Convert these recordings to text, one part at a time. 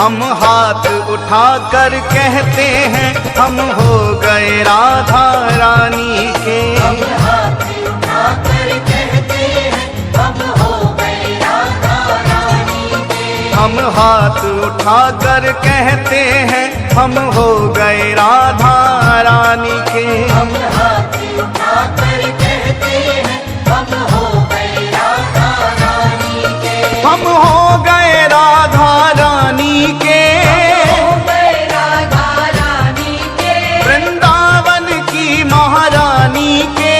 हम हाथ उठाकर कहते हैं हम हो गए राधा रानी के। हम हाथ उठाकर कहते हैं हम हो गए राधा रानी के। हम हाथ उठाकर कहते हैं हम हो गए राधा रानी के। हम हाथ उठाकर कहते हैं हम हो गए राधा रानी के। हम हो गए राधा रानी के। हो गए राधा रानी के। वृंदावन की महारानी के।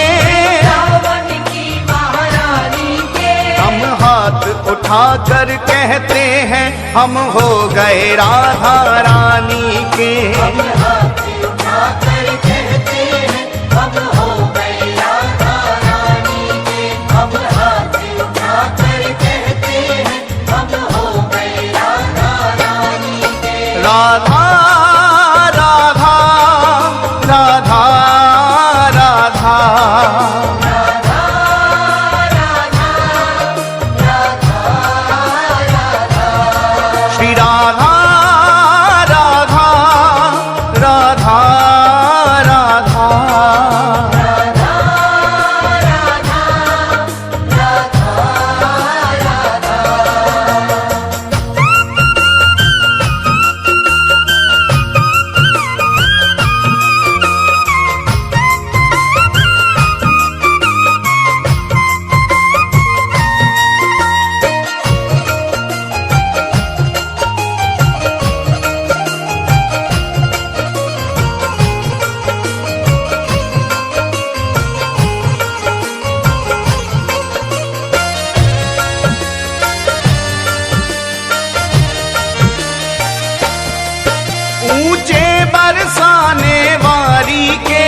रावण की महारानी के। हम हाथ उठाकर कहते हैं हम हो गए राधा रानी के। हम हाथ उठाकर कहते हैं हम हो गए राधा रानी के। हम हाथ उठाकर कहते हैं हम हो गए राधा रानी के। राधा राधा राधा राधा राधा राधा राधा श्री राधा राधा राधा राधा ऊंचे बरसाने वारी के।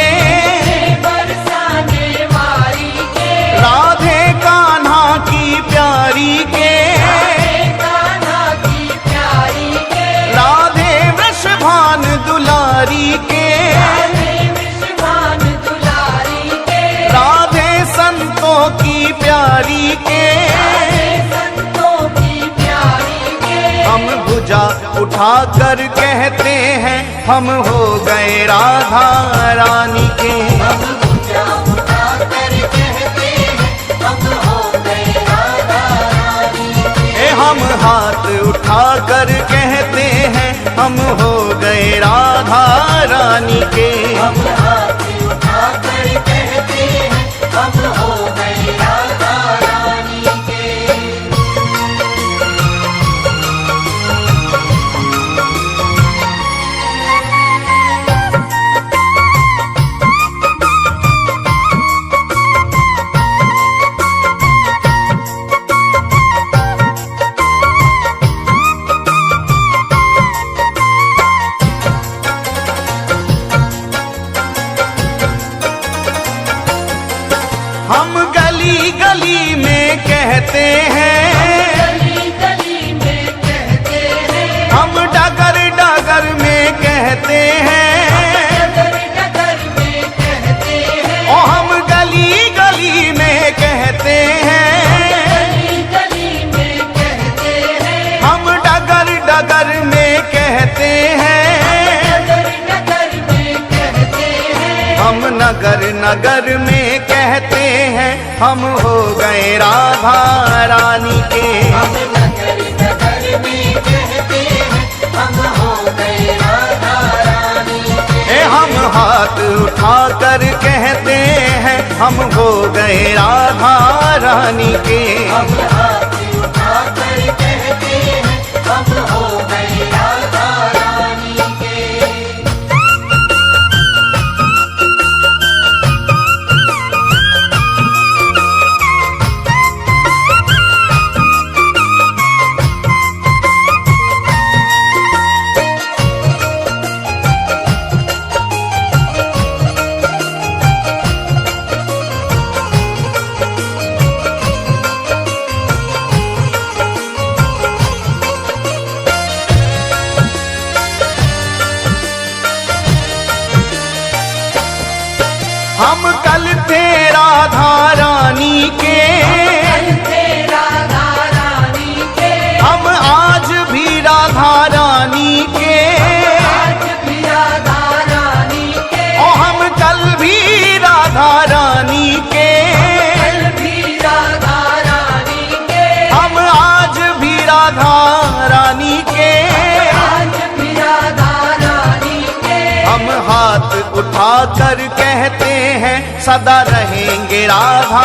बरसाने वाली के। राधे कान्हा की प्यारी के। कान्हा की प्यारी के। राधे वृषभान दुलारी के। राधे विश्वान दुलारी के। राधे संतों की प्यारी के। राधे संतों की प्यारी के। हम भुजा उठाकर कहते हैं हम हो गए राधा रानी के। हम भुजा उठाकर कहते हैं हम हो गए राधा रानी के। हम हाथ उठाकर कहते हैं हम हो गए राधा रानी के। हम हाथ उठाकर कहते हैं हम हो गए राधा रानी के। हम गली गली में कहते हैं। गली गली में कहते हैं। हम डगर डगर में कहते हैं। डगर डगर में कहते हैं। ओ हम गली गली में कहते हैं। गली गली में कहते हैं। हम डगर डगर में कहते हैं। डगर डगर में कहते हैं। हम नगर नगर में कहते हैं हम हो गए राधा रानी के। हम नगर नगर में कहते हैं हम हो गए राधा रानी के। हम हाथ उठाकर कहते हैं हम हो गए राधा रानी के। हम हाथ उठाकर कहते हैं हम हो गए राधा रानी के। उठाकर कहते हैं सदा रहेंगे राधा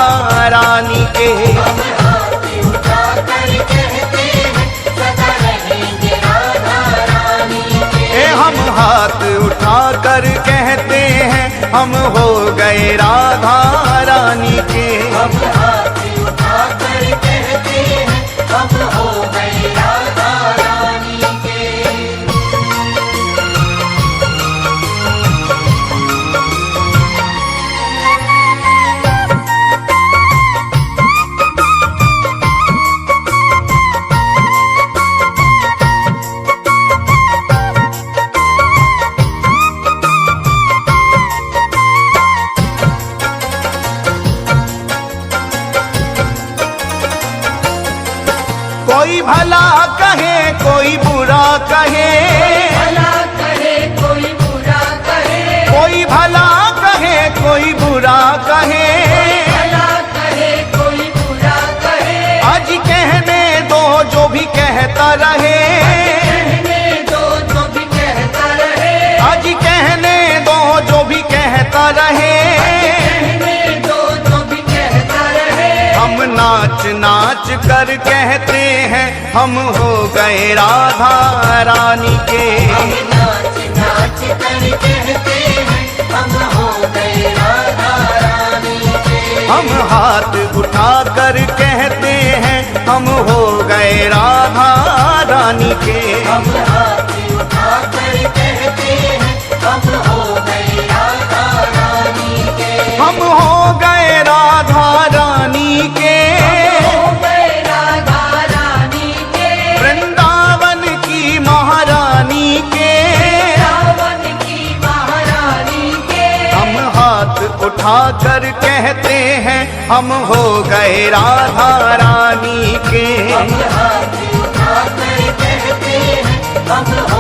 रानी के। हम हाथ उठाकर कहते हैं सदा रहेंगे राधा रानी के। हम हाथ उठाकर कहते हैं हम हो गए राधा रानी के। हम हाथ उठाकर कहते हैं हम हो गए राधा रानी के। कोई भला कहे कोई बुरा कहे, भला कहे कोई बुरा कहे, कोई भला कहे कोई बुरा कहे, भला कहे कोई बुरा कहे। आज कहने दो जो भी कहता रहे, कहने दो जो भी कहता रहे, आज कहने दो जो भी कहता रहे। कहने दो जो भी कहता रहे। हम नाच नाच कर कहते हैं हम हो गए राधा रानी के। हम नाच नाच कर कहते हैं हम हो गए राधा रानी के। हम हाथ उठाकर कहते हैं हम हो गए राधा रानी के। हम हाथ उठाकर कहते हैं हम हो गए राधा रानी के। हम हो गए राधा रानी के। हो गए राधा रानी के। वृंदावन की महारानी के। रावण की महारानी के। हम हाथ उठाकर कहते हैं हम हो गए राधा रानी के। हम हाथ उठाकर कहते हैं हम हो